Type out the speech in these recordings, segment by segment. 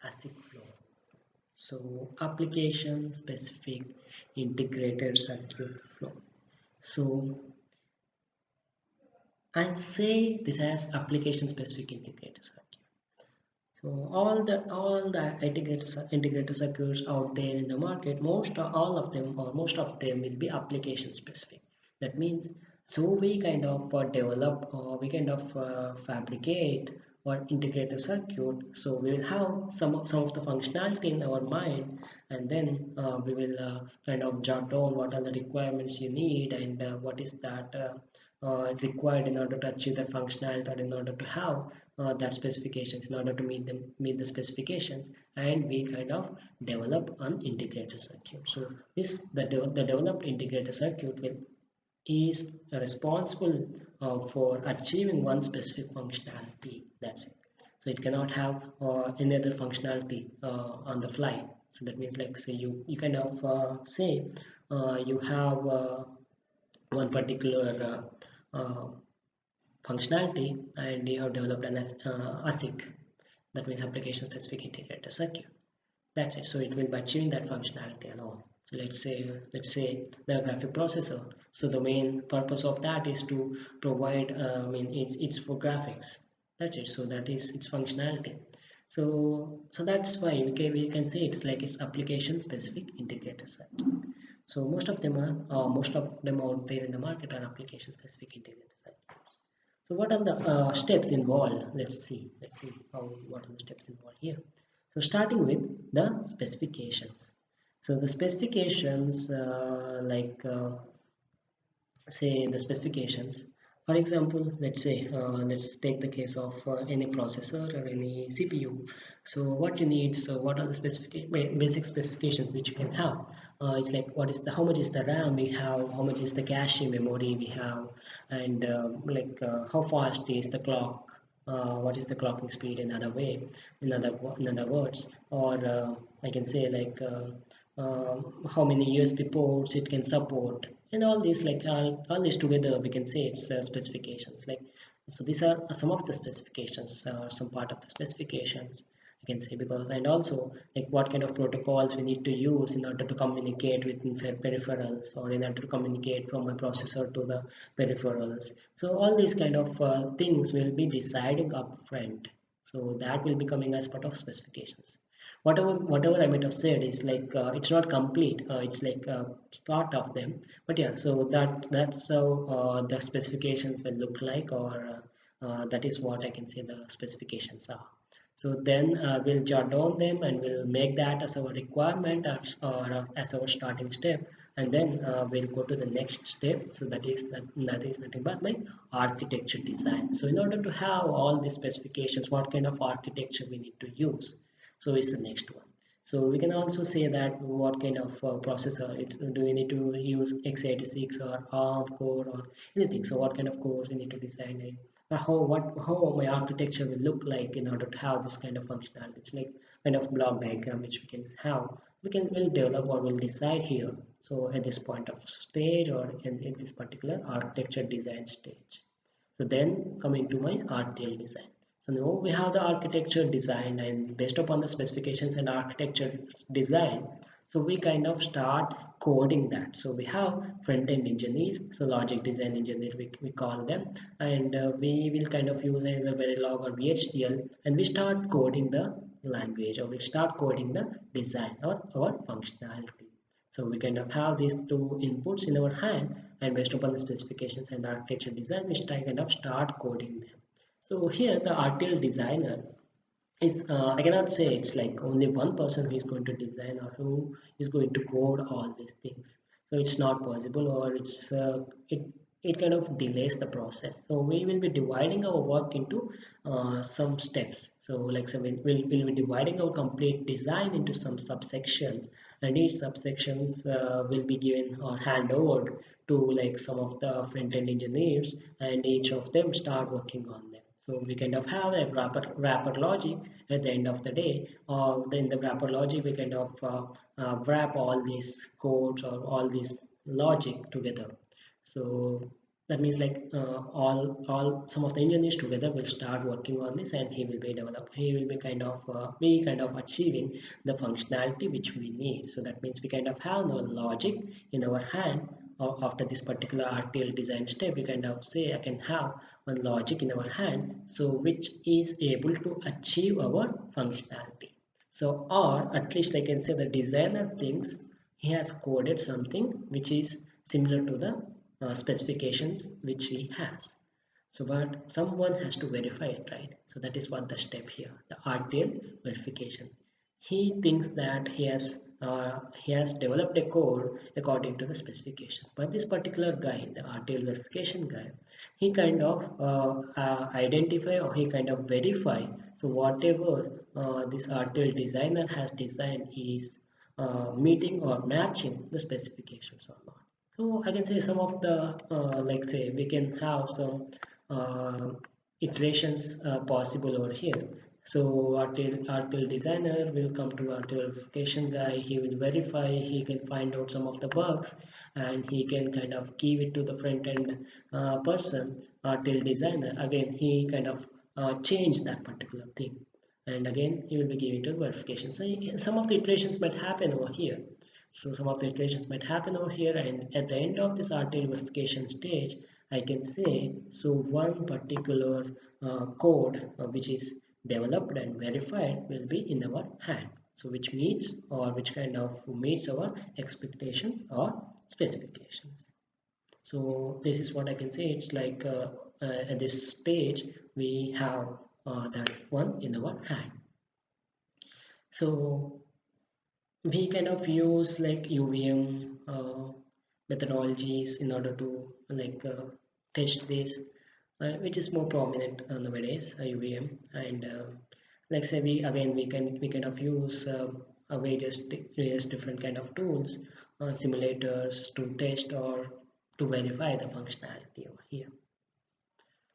ASIC flow. So application specific integrated circuit flow. So I'll say this as application specific integrated circuit. So all the integrated circuits out there in the market, all of them or most of them will be application specific. That means so we kind of develop or we kind of fabricate or integrate a circuit. So we will have some of the functionality in our mind, and then we will kind of jot down what are the requirements you need and what is that required in order to achieve that functionality or in order to have that specifications in order to meet the specifications, and we kind of develop an integrated circuit. So the developed integrated circuit will is responsible for achieving one specific functionality. That's it. So it cannot have any other functionality on the fly. So that means like say you kind of say you have one particular functionality and you have developed an ASIC, that means application specific integrated circuit. That's it. So it will be achieving that functionality and all. So let's say the graphic processor. So the main purpose of that is to provide I mean it's for graphics. That's it. So that is its functionality. So that's why we can say it's like it's application specific integrated circuit. So most of them out there in the market are application specific integrated circuit. So what are the steps involved? Let's see what are the steps involved here. So starting with the specifications. So the specifications say the specifications. For example, let's take the case of any processor or any CPU. So what you need, so what are the basic specifications which you can have? It's like how much is the RAM we have, how much is the cache memory we have, and how fast is the clock, what is the clocking speed in other way, in other words, or I can say how many USB ports it can support, and all these all this together we can say it's specifications. So these are some of the specifications, some part of the specifications you can say, because and also like what kind of protocols we need to use in order to communicate with peripherals, or in order to communicate from a processor to the peripherals. So all these kind of things will be deciding upfront, so that will be coming as part of specifications. Whatever I might have said is it's not complete, it's like part of them, but yeah, so that's how the specifications will look like, or that is what I can say the specifications are. So then we'll jot down them and we'll make that as our requirement, or as our starting step, and then we'll go to the next step. So that is nothing but my architecture design. So in order to have all these specifications, what kind of architecture we need to use, so it's the next one. So we can also say that what kind of processor do we need to use x86 or ARM core or anything. So what kind of cores we need to design it, or how my architecture will look like in order to have this kind of functionality. It's like kind of block diagram which we can have. We'll develop or we'll decide here. So at this point of stage, or in this particular architecture design stage. So then coming to my RTL design. So now we have the architecture design, and based upon the specifications and architecture design, so we kind of start coding that. So we have front-end engineer, so logic design engineer we call them, and we will kind of use either Verilog or VHDL, and we start coding the language, or we start coding the design or our functionality. So we kind of have these two inputs in our hand, and based upon the specifications and architecture design, we kind of start coding them. So here the RTL designer is, I cannot say it's like only one person who is going to design or who is going to code all these things. So it's not possible, or it kind of delays the process. So we will be dividing our work into some steps. So we'll be dividing our complete design into some subsections, and each subsections will be given or hand over to like some of the front-end engineers, and each of them start working on them. So we kind of have a wrapper logic at the end of the day. Then the wrapper logic, we kind of wrap all these codes or all these logic together. So that means like all some of the engineers together will start working on this, and he will be kind of achieving the functionality which we need. So that means we kind of have no logic in our hand, or after this particular RTL design step we kind of say I can have one logic in our hand, so which is able to achieve our functionality. So, or at least I can say the designer thinks he has coded something which is similar to the specifications which he has. So, but someone has to verify it, right? So that is what the step here, the RTL verification. He thinks that he has developed a code according to the specifications. But this particular guy, the RTL verification guy, he kind of identify, or he kind of verify. So whatever this RTL designer has designed is meeting or matching the specifications or not. So I can say some of the like say we can have some uh, iterations possible over here. So RTL designer will come to RTL verification guy. He will verify. He can find out some of the bugs, and he can kind of give it to the front end person, RTL designer. Again, he kind of change that particular thing, and again he will be giving to verification. So some of the iterations might happen over here. So some of the iterations might happen over here, and at the end of this RTL verification stage, I can say so one particular code which is developed and verified will be in our hand. So which meets, or which kind of meets our expectations or specifications. So this is what I can say. It's like at this stage we have that one in our hand. So we kind of use like UVM methodologies in order to like test this, which is more prominent nowadays, UVM. And like say we kind of use various different kind of tools, simulators to test or to verify the functionality over here.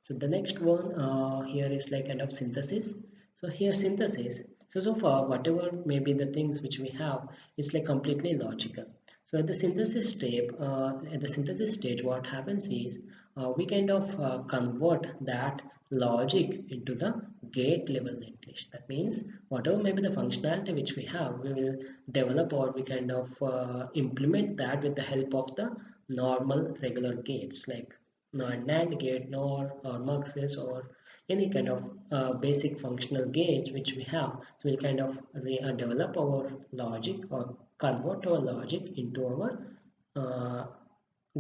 So the next one here is like kind of synthesis. So here synthesis. So far whatever may be the things which we have is like completely logical. So at the synthesis stage, what happens is we kind of convert that logic into the gate level netlist. That means whatever may be the functionality which we have, we will develop, or we kind of implement that with the help of the normal regular gates like NAND gate, NOR, or muxes, or any kind of basic functional gauge which we have. So we'll kind of develop our logic, or convert our logic into our uh,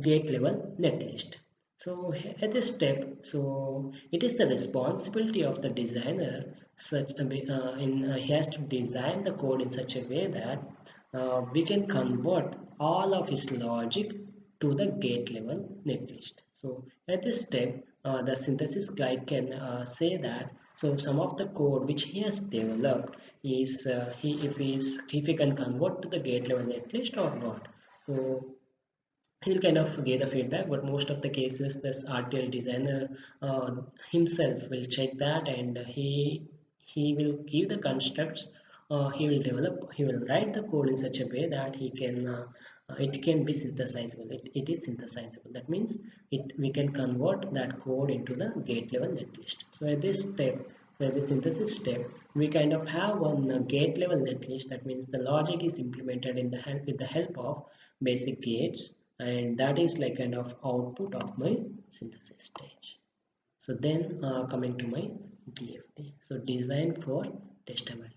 gate level netlist. So at this step, so it is the responsibility of the designer he has to design the code in such a way that we can convert all of his logic to the gate level netlist. So at this step, the synthesis guy can say that so some of the code which he has developed is if he can convert to the gate level netlist or not. So he'll kind of give the feedback, but most of the cases this RTL designer himself will check that, and he will give the constructs. He will write the code in such a way that it can be synthesizable. It is synthesizable. That means we can convert that code into the gate level netlist. So at this step, so at the synthesis step, we kind of have one gate level netlist. That means the logic is implemented with the help of basic gates, and that is like kind of output of my synthesis stage. So then coming to my DFT, so design for testability.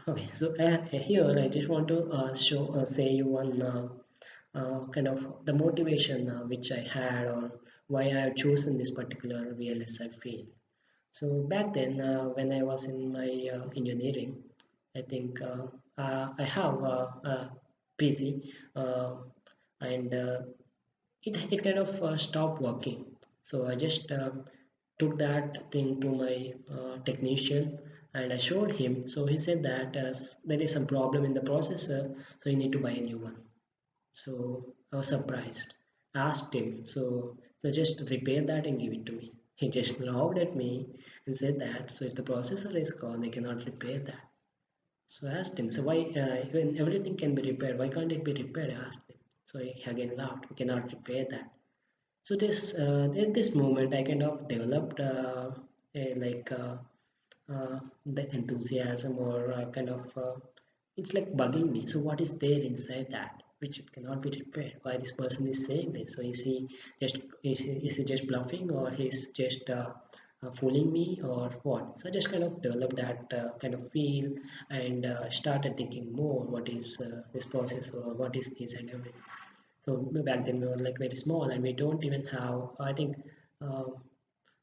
Okay, so here I just want to say you one kind of the motivation which I had, or why I have chosen this particular VLSI field. So back then when I was in my engineering, I think I have a PC, and it kind of stopped working. So I just took that thing to my technician, and I showed him. So he said that there is some problem in the processor, so you need to buy a new one. So I was surprised. Asked him, so just repair that and give it to me. He just laughed at me and said that so if the processor is gone, they cannot repair that. So I asked him, so why when everything can be repaired, why can't it be repaired? I asked him. So he again laughed. We cannot repair that. So this in this moment, I kind of developed the enthusiasm or kind of it's like bugging me. So what is there inside that which it cannot be repaired? Why this person is saying this? So is he just bluffing, or he's just fooling me, or what? So I just kind of developed that kind of feel, and started thinking more. What is this process, or what is this and everything? So back then we were like very small, and we don't even have. I think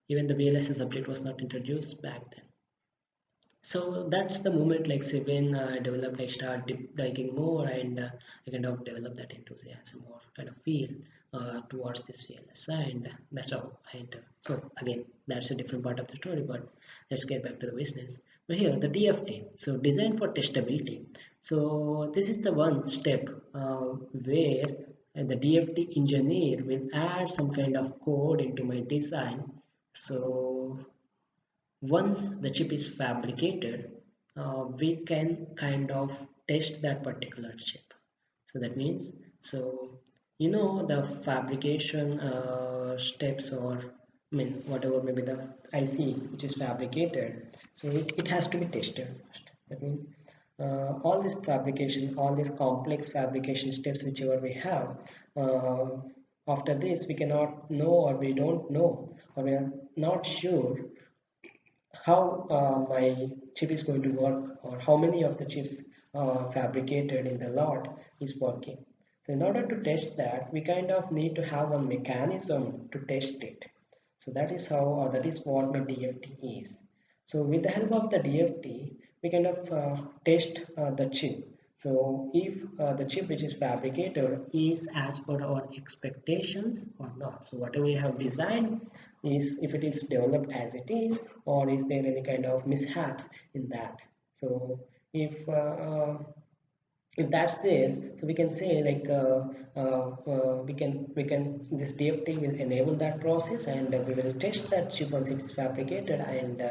even the VLSI subject was not introduced back then. So that's the moment, like say when I developed, I start deep diving more, and I kind of develop that enthusiasm or kind of feel towards this VLSI, and that's how I enter. So again, that's a different part of the story, but let's get back to the business. But here, the DFT, so design for testability. So this is the one step where the DFT engineer will add some kind of code into my design. So once the chip is fabricated, we can kind of test that particular chip. So that means, so the fabrication steps, or I mean whatever maybe the IC which is fabricated, so it has to be tested first. That means all this fabrication, all these complex fabrication steps whichever we have, uh, after this we cannot know, or we don't know, or we are not sure how my chip is going to work, or how many of the chips fabricated in the lot is working. So in order to test that, we kind of need to have a mechanism to test it. So that is how, or that is what my DFT is. So with the help of the DFT, we kind of test the chip. So if the chip which is fabricated is as per our expectations or not. So whatever we have designed, is if it is developed as it is, or is there any kind of mishaps in that. So if uh, if that's there, so we can say like we can this DFT will enable that process, and we will test that chip once it's fabricated, and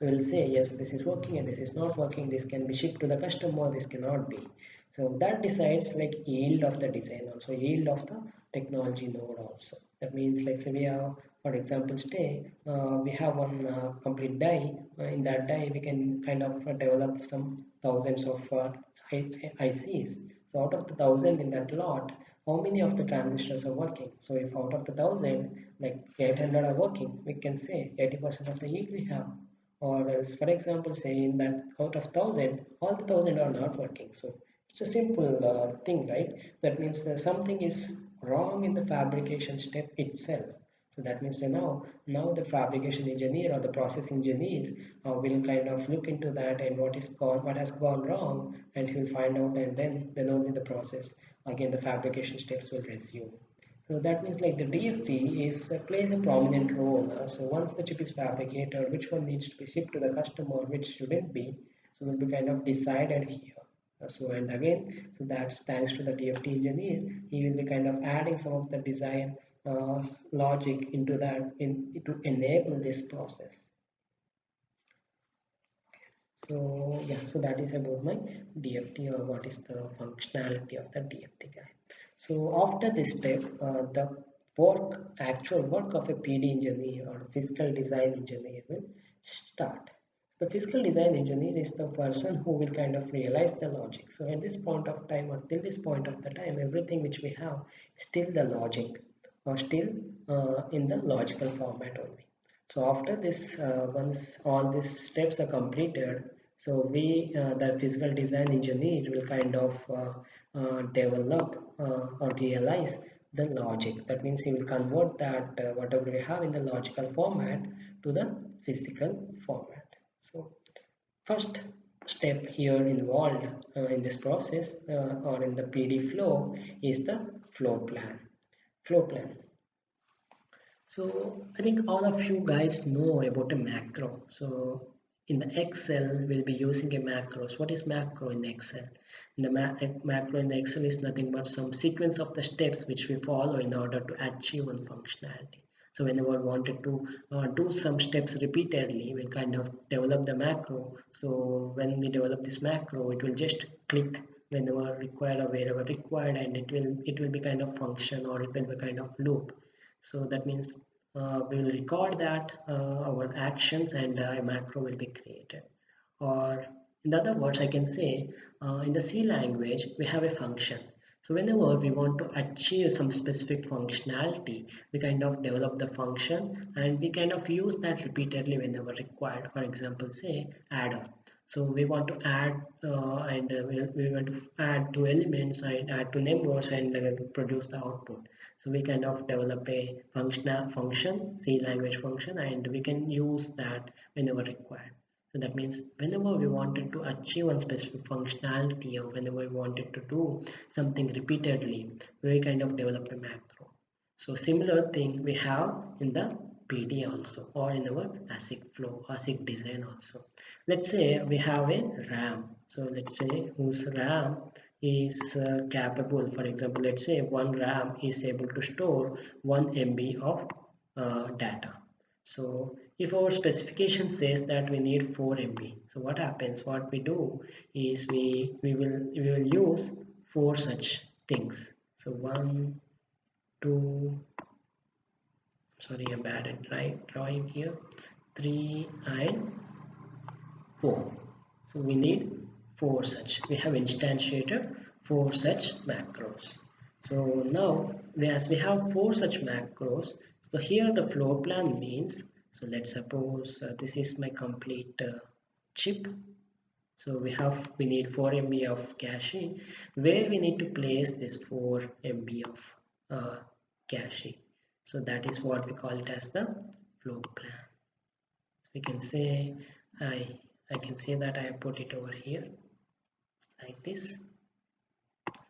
we will say yes, this is working and this is not working, this can be shipped to the customer, this cannot be. So that decides like yield of the design, also yield of the technology node also. That means like say we have, for example, stay we have one complete die. In that die we can kind of develop some thousands of ICs. So out of the 1,000 in that lot, how many of the transistors are working? So if out of the 1,000, like 800 are working, we can say 80% of the yield we have. Or else, for example, say in that out of 1,000, all the 1,000 are not working. So it's a simple thing, right? That means something is wrong in the fabrication step itself. So that means now the fabrication engineer or the process engineer will kind of look into that, and what has gone wrong, and he will find out, and then only the process again the fabrication steps will resume. So that means like the DFT is plays a prominent role. So once the chip is fabricated, which one needs to be shipped to the customer, which shouldn't be, so will be kind of decided here. So and again, so that's thanks to the DFT engineer, he will be kind of adding some of the design logic into that to enable this process. So yeah, so that is about my DFT, or what is the functionality of the DFT guy. So after this step, the actual work of a PD engineer or physical design engineer will start. The physical design engineer is the person who will kind of realize the logic. So at this point of time, or till this point of the time, everything which we have is still the logic, or still in the logical format only. So after this, once all these steps are completed, so the physical design engineer will kind of develop or realize the logic. That means he will convert that whatever we have in the logical format to the physical format. So first step here involved in this process or in the PD flow is the flow plan. Flow plan. So I think all of you guys know about a macro. So in the Excel, we'll be using a macros. What is macro in Excel? In the macro in the Excel is nothing but some sequence of the steps which we follow in order to achieve one functionality. So whenever we wanted to do some steps repeatedly, we'll kind of develop the macro. So when we develop this macro, it will just click whenever required or wherever required, and it will be kind of function, or it will be kind of loop. So that means we will record that our actions and a macro will be created. Or in other words, I can say in the C language, we have a function. So whenever we want to achieve some specific functionality, we kind of develop the function and we kind of use that repeatedly whenever required. For example, say adder. So we want to add we want to add two elements and add two numbers and produce the output. So we kind of develop a function, C language function, and we can use that whenever required. So that means whenever we wanted to achieve one specific functionality or whenever we wanted to do something repeatedly, we kind of develop a macro. So similar thing we have in the PD also or in our ASIC flow, ASIC design also. Let's say we have a RAM. So let's say whose RAM is capable. For example, let's say one RAM is able to store 1 MB of data. So if our specification says that we need 4 MB, so what happens? What we do is we will use four such things. So one, two, sorry, I'm bad at drawing here, 3 and 4. So we need four such. We have instantiated four such macros. So now as we have four such macros, so here the floor plan means, so let's suppose this is my complete chip. So we need 4 MB of cache where we need to place this 4 MB of cache. So that is what we call it as the floor plan. So we can say I can say that I put it over here like this.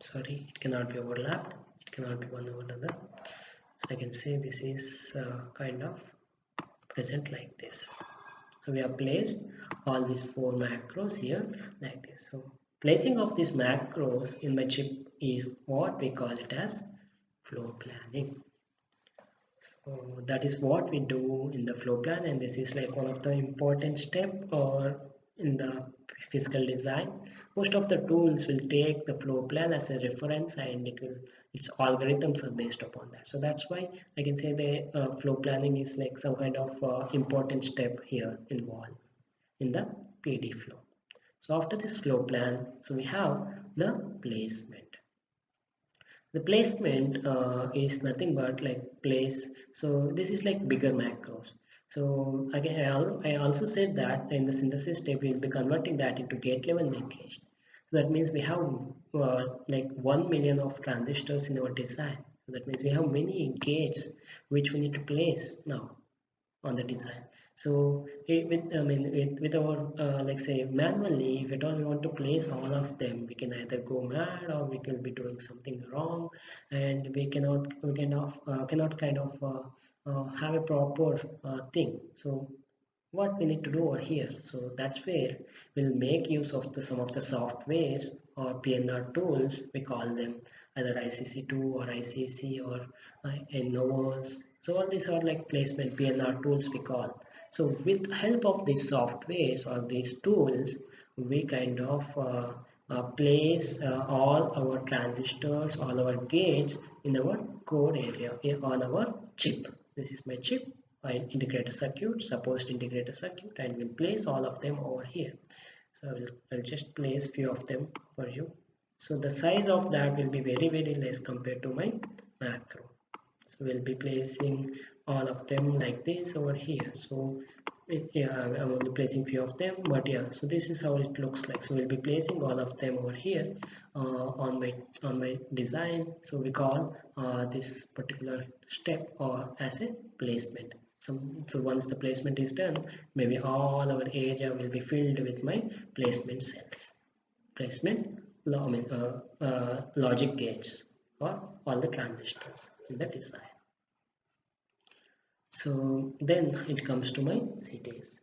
Sorry, it cannot be overlapped. It cannot be one over another. So I can say this is kind of present like this. So we have placed all these four macros here like this. So placing of these macros in my chip is what we call it as floor planning. So that is what we do in the floor plan, and this is like one of the important step or in the physical design. Most of the tools will take the floor plan as a reference and its algorithms are based upon that. So that's why I can say the floor planning is like some kind of important step here involved in the PD flow. So after this floor plan, so we have the placement. The placement is nothing but like place. So this is like bigger macros. So again, I also said that in the synthesis step we'll be converting that into gate level netlist. So that means we have like 1 million of transistors in our design. So that means we have many gates which we need to place now on the design. So with our like say manually, if at all we want to place all of them, we can either go mad or we can be doing something wrong, and we cannot kind of have a proper thing. So what we need to do over here, so that's where we'll make use of some of the softwares or PNR tools, we call them either ICC2 or ICC or Novos. So all these are like placement PNR tools we call. So with help of these softwares or these tools, we kind of place all our transistors, all our gates in our core area on our chip. This is my chip. I integrate a circuit, supposed integrate a circuit, and we'll place all of them over here. So I'll just place few of them for you. So the size of that will be very less compared to my macro. So we'll be placing all of them like this over here. So yeah, I'm only placing few of them, but yeah, so this is how it looks like. So we'll be placing all of them over here on my design. So we call this particular step or as a placement. So once the placement is done, maybe all our area will be filled with my placement cells, placement logic gates or all the transistors in the design. So then it comes to my CTS.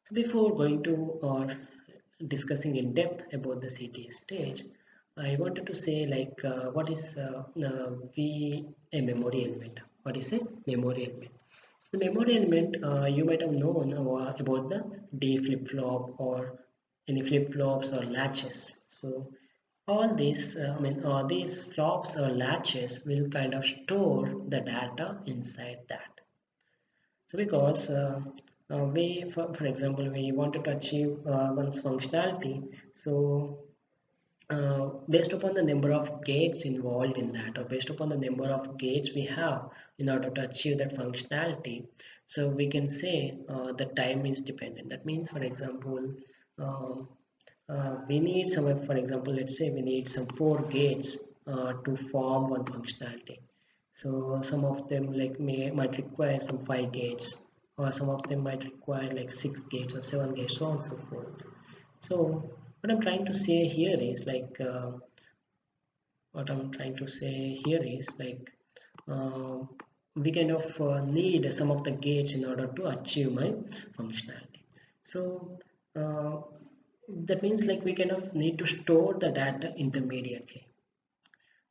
So before going to or discussing in depth about the CTS stage, I wanted to say like what is a memory element? What is a memory element? The memory element you might have known about the D flip-flop or any flip-flops or latches. So all these these flops or latches will kind of store the data inside that. So because for example, we wanted to achieve one's functionality. So based upon the number of gates involved in that, or based upon the number of gates we have in order to achieve that functionality, so we can say the time is dependent. That means, for example, um, we need some, for example, let's say we need some 4 gates to form one functionality. So some of them like might require some 5 gates, or some of them might require like 6 gates or 7 gates, so on and so forth. So what I'm trying to say here is like what I'm trying to say here is like uh, we kind of need some of the gates in order to achieve my functionality. So uh, that means like we kind of need to store the data intermediately.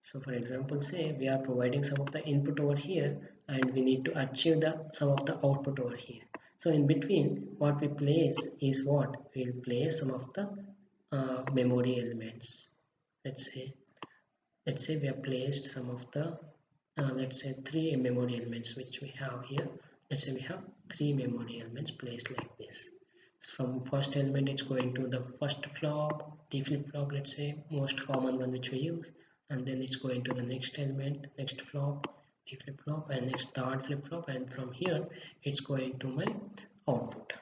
So for example, say we are providing some of the input over here and we need to achieve the some of the output over here. So in between what we place is what we'll place some of the memory elements. Let's say we have placed some of the let's say 3 memory elements which we have here. Let's say we have 3 memory elements placed like this. So from first element it's going to the first flop, D flip flop, let's say most common one which we use, and then it's going to the next element, next flop, D flip flop, and next third flip flop, and from here it's going to my output.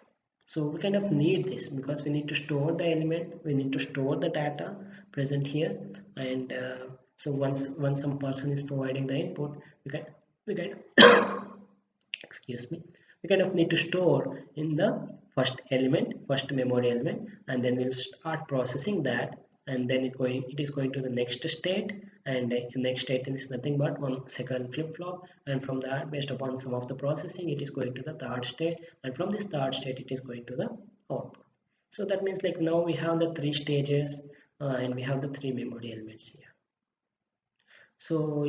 So we kind of need this because we need to store the element, we need to store the data present here, and so once some person is providing the input, we can excuse me, we kind of need to store in the first memory element, and then we'll start processing that, and then it is going to the next state, and the next state is nothing but one second flip-flop, and from that, based upon some of the processing, it is going to the third state, and from this third state it is going to the output. So that means like now we have the 3 stages, and we have the 3 memory elements here. So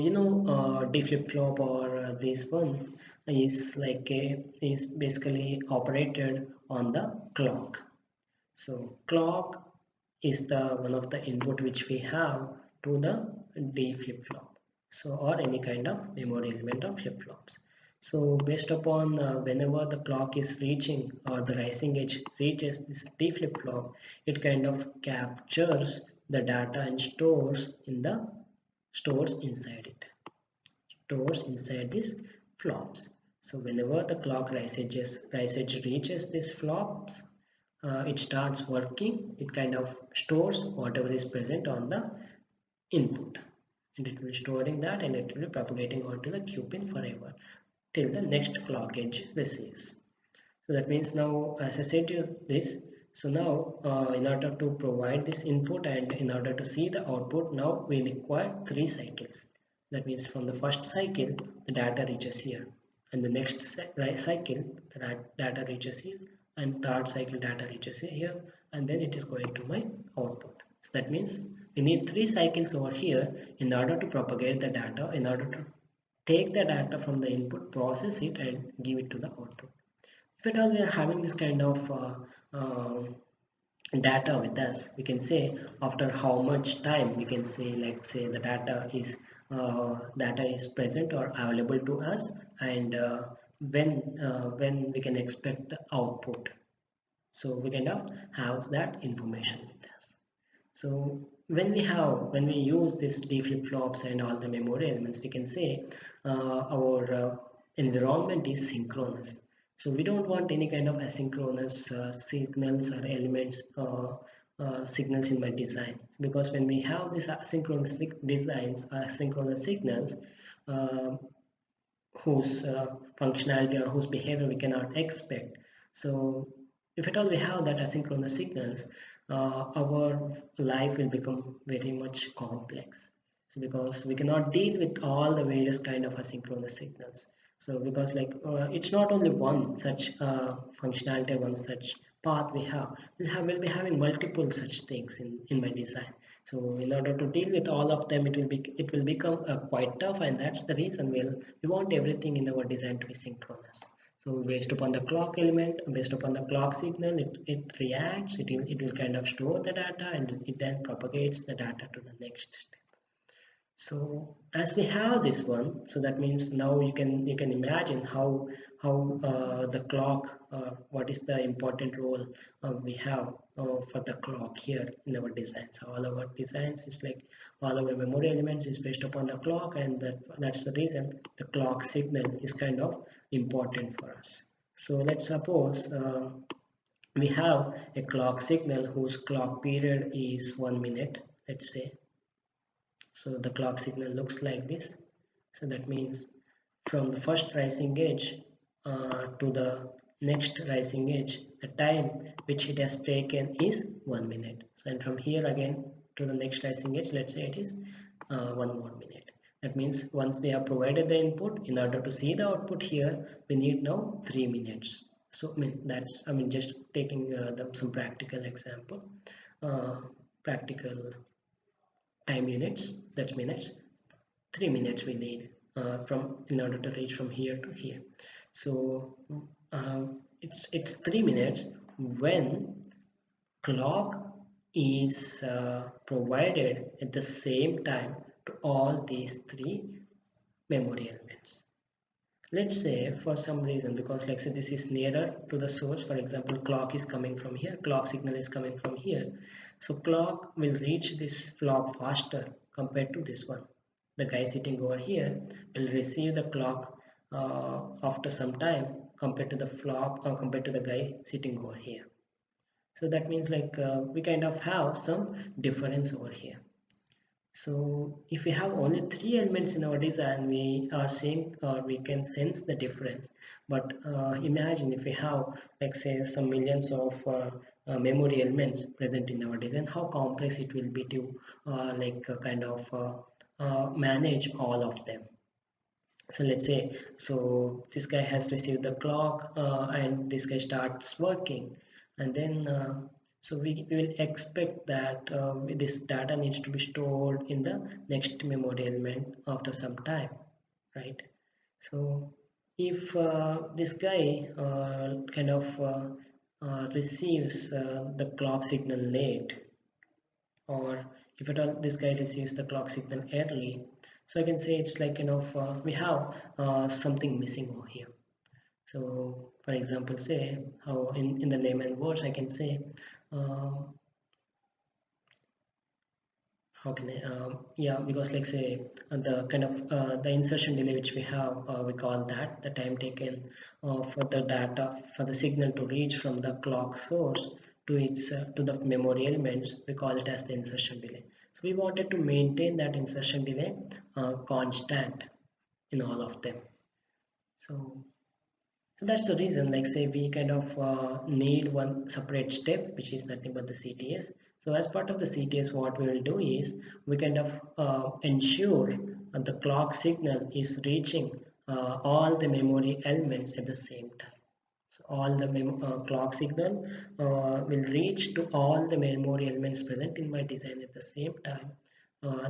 D flip flop or this one is like is basically operated on the clock. So clock is the one of the input which we have to the D flip flop. So or any kind of memory element of flip flops. So based upon whenever the clock is reaching or the rising edge reaches this D flip flop, it kind of captures the data and stores inside it, stores inside these flops. So whenever the clock rise edge reaches these flops, it starts working. It kind of stores whatever is present on the input, and it will be storing that, and it will be propagating onto the queue pin forever till the next clock edge receives. So that means now, as I said to you this, so now in order to provide this input and in order to see the output, now we require 3 cycles. That means from the first cycle, the data reaches here, and the next cycle, the data reaches here, and third cycle data reaches here, and then it is going to my output. So that means we need 3 cycles over here in order to propagate the data, in order to take the data from the input, process it, and give it to the output. If at all we are having this kind of data with us, we can say after how much time, we can say like say the data is present or available to us, and when we can expect the output. So we kind of have that information with us. So when we use this D flip flops and all the memory elements, we can say our environment is synchronous. So we don't want any kind of asynchronous signals or elements, signals in my design, because when we have these asynchronous designs, asynchronous signals, uh, whose functionality or whose behavior we cannot expect. So if at all we have that asynchronous signals, our life will become very much complex. So because we cannot deal with all the various kind of asynchronous signals. So because like it's not only one such functionality, one such path we have. We'll be having multiple such things in my design. So in order to deal with all of them, it will become quite tough, and that's the reason we want everything in our design to be synchronous. So based upon the clock element, based upon the clock signal, it reacts, it will kind of store the data, and it then propagates the data to the next step. So as we have this one, so that means now you can imagine how the clock, what is the important role we have for the clock here in our designs. All our designs is like all our memory elements is based upon the clock, and that's the reason the clock signal is kind of important for us. So let's suppose we have a clock signal whose clock period is 1 minute, let's say. So the clock signal looks like this. So that means from the first rising edge to the next rising edge, the time which it has taken is 1 minute. So and from here again to the next rising edge, let's say it is 1 more minute. That means once we have provided the input, in order to see the output here, we need now 3 minutes. So just taking some practical example, practical time units, that's minutes. 3 minutes we need from in order to reach from here to here. So it's 3 minutes when clock is provided at the same time to all these three memory elements. Let's say for some reason, because like say this is nearer to the source, for example clock is coming from here, clock signal is coming from here, so clock will reach this flop faster compared to this one. The guy sitting over here will receive the clock after some time compared to the flop or compared to the guy sitting over here. So that means like we kind of have some difference over here. So if we have only three elements in our design, we are seeing or we can sense the difference. But imagine if we have, like say, some millions of memory elements present in our design, how complex it will be to manage all of them. So let's say, so this guy has received the clock and this guy starts working, and then so we will expect that this data needs to be stored in the next memory element after some time, right? So if this guy receives the clock signal late, or if at all this guy receives the clock signal early, so I can say it's like we have something missing over here. So for example, say how in the layman words I can say how can I yeah, because like say the the insertion delay which we have, we call that the time taken for the data, for the signal to reach from the clock source to its to the memory elements, we call it as the insertion delay. So we wanted to maintain that insertion delay constant in all of them. So that's the reason, like say we kind of need one separate step, which is nothing but the CTS. So as part of the CTS, what we will do is we kind of ensure the clock signal is reaching all the memory elements at the same time. So all the clock signal will reach to all the memory elements present in my design at the same time.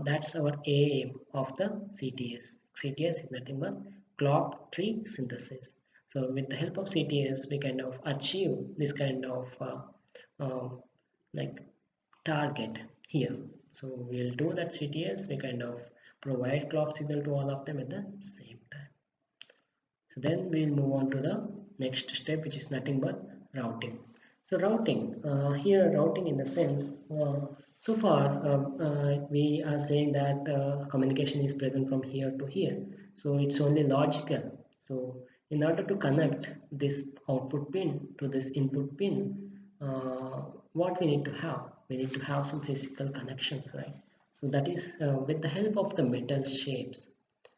That's our aim of the CTS. CTS is nothing but clock tree synthesis. So with the help of CTS, we kind of achieve this kind of like target here. So we'll do that CTS, we kind of provide clock signal to all of them at the same time. So then we'll move on to the next step, which is nothing but routing. So routing, here routing in the sense, so far we are saying that communication is present from here to here. So it's only logical. So in order to connect this output pin to this input pin, what we need to have? We need to have some physical connections, right? So that is with the help of the metal shapes.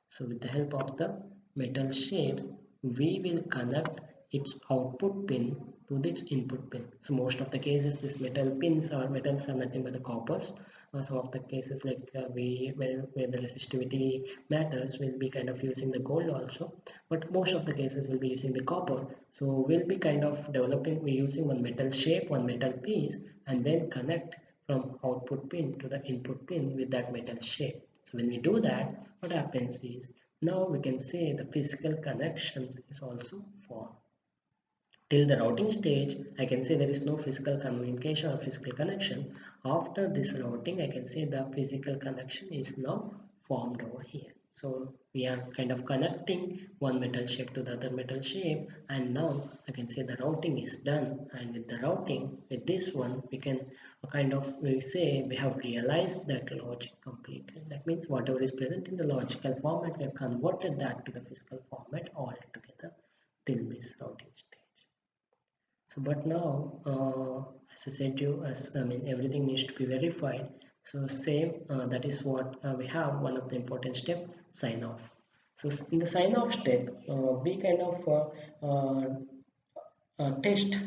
So with the help of the metal shapes, we will connect its output pin to this input pin. So most of the cases, this metals are nothing but the coppers. Some of the cases like where the resistivity matters, we'll be kind of using the gold also. But most of the cases we'll be using the copper. So we'll be kind of we're using one metal shape, one metal piece, and then connect from output pin to the input pin with that metal shape. So when we do that, what happens is now we can say the physical connections is also formed. Till the routing stage, I can say there is no physical communication or physical connection. After this routing, I can say the physical connection is now formed over here. So we are kind of connecting one metal shape to the other metal shape, and now I can say the routing is done. And with the routing, with this one, we can kind of we say we have realized that logic completely. That means whatever is present in the logical format, we have converted that to the physical format altogether till this routing stage. So, but now, as I said to you, as I mean, everything needs to be verified. So, same that is what we have. One of the important step, sign off. So, in the sign off step, we kind of test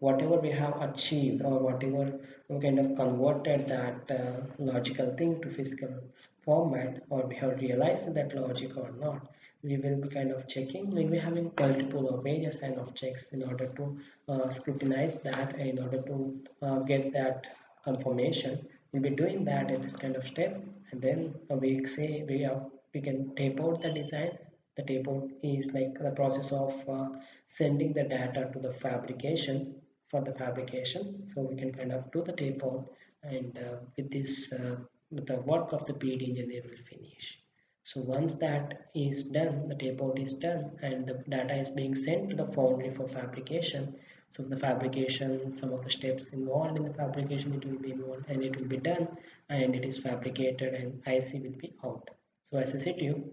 whatever we have achieved or whatever we kind of converted that logical thing to physical format, or we have realized that logic or not. We will be kind of checking, we'll be having multiple or various kind of checks in order to scrutinize that, in order to get that confirmation. We'll be doing that at this kind of step, and then we say we can tape out the design. The tape out is like the process of sending the data to the fabrication for the fabrication. So we can kind of do the tape out, and with this with the work of the PD engineer will finish. So once that is done, the tape out is done, and the data is being sent to the foundry for fabrication. So the fabrication, some of the steps involved in the fabrication, it will be involved and it will be done, and it is fabricated and IC will be out. So as I said to you,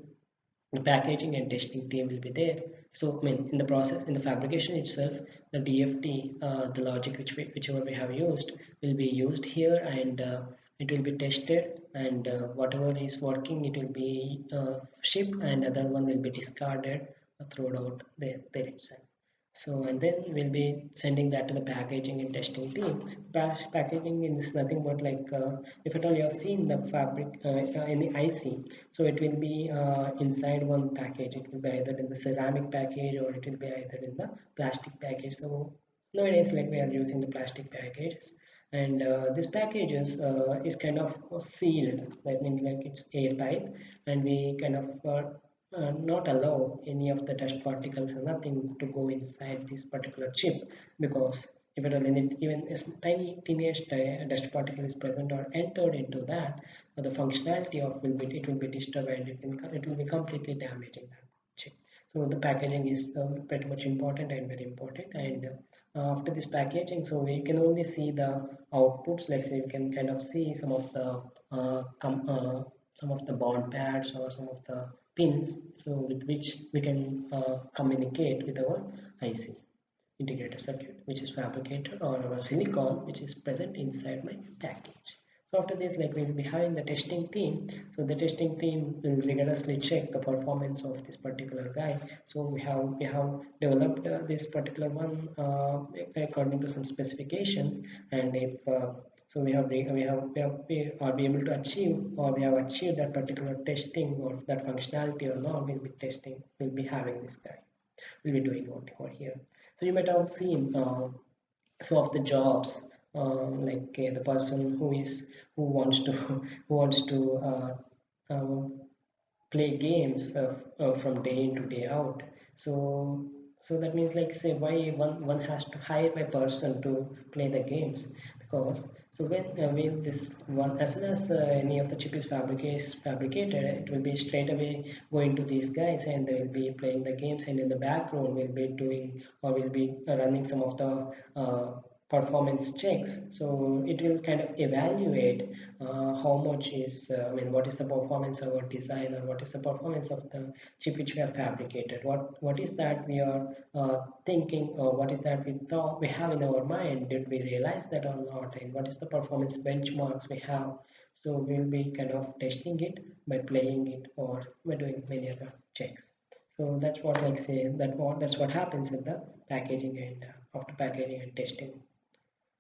the packaging and testing team will be there. So I mean, in the process, in the fabrication itself, the DFT, the logic whichever we have used will be used here, and it will be tested, and whatever is working, it will be shipped, and other one will be discarded or thrown out there itself. So, and then we'll be sending that to the packaging and testing team. Packaging is nothing but like, if at all you have seen the fabric in the IC, so it will be inside one package. It will be either in the ceramic package or it will be either in the plastic package. So nowadays, like we are using the plastic packages, and this packages is kind of sealed. That means like it's airtight, and we kind of not allow any of the dust particles or nothing to go inside this particular chip, because if at all even a tiny teeniest dust particle is present or entered into that, the functionality of it will be disturbed, and it will be completely damaging that chip. So the packaging is pretty much important and very important. And after this packaging, so we can only see the outputs. Like say, we can kind of see some of the some of the bond pads or some of the pins, so with which we can communicate with our IC, integrated circuit, which is fabricated, or our silicon, which is present inside my package. So after this, like we will be having the testing team. So the testing team will rigorously check the performance of this particular guy. So we have developed this particular one according to some specifications, and if so we are we able to achieve, or we have achieved that particular testing or that functionality or not. We'll be having this guy. We'll be doing over here. So you might have seen some of the jobs, like the person who wants to who wants to play games from day in to day out. So that means like say why one has to hire a person to play the games, because so when this one, as soon as any of the chip is fabricated, it will be straight away going to these guys, and they will be playing the games, and in the background we'll be doing, or we'll be running some of the performance checks. So it will kind of evaluate how much is what is the performance of our design, or what is the performance of the chip which we have fabricated, what is that we are thinking, or what is that we thought we have in our mind, did we realize that or not, and what is the performance benchmarks we have. So we'll be kind of testing it by playing it, or by doing many other checks. So that's what, like say, that's what happens in the packaging, and after packaging and testing.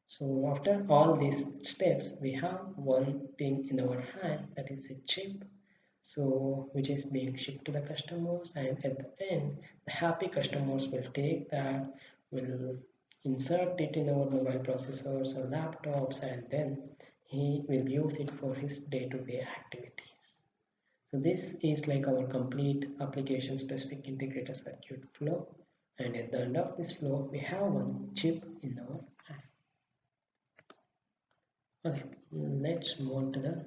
So after all these steps, we have one thing in our hand, that is a chip. So which is being shipped to the customers, and at the end, the happy customers will take that, will insert it in our mobile processors or laptops, and then he will use it for his day-to-day activities. So this is like our complete application specific integrated circuit flow. and at the end of this flow we have one chip in our hand. Okay, let's move on to the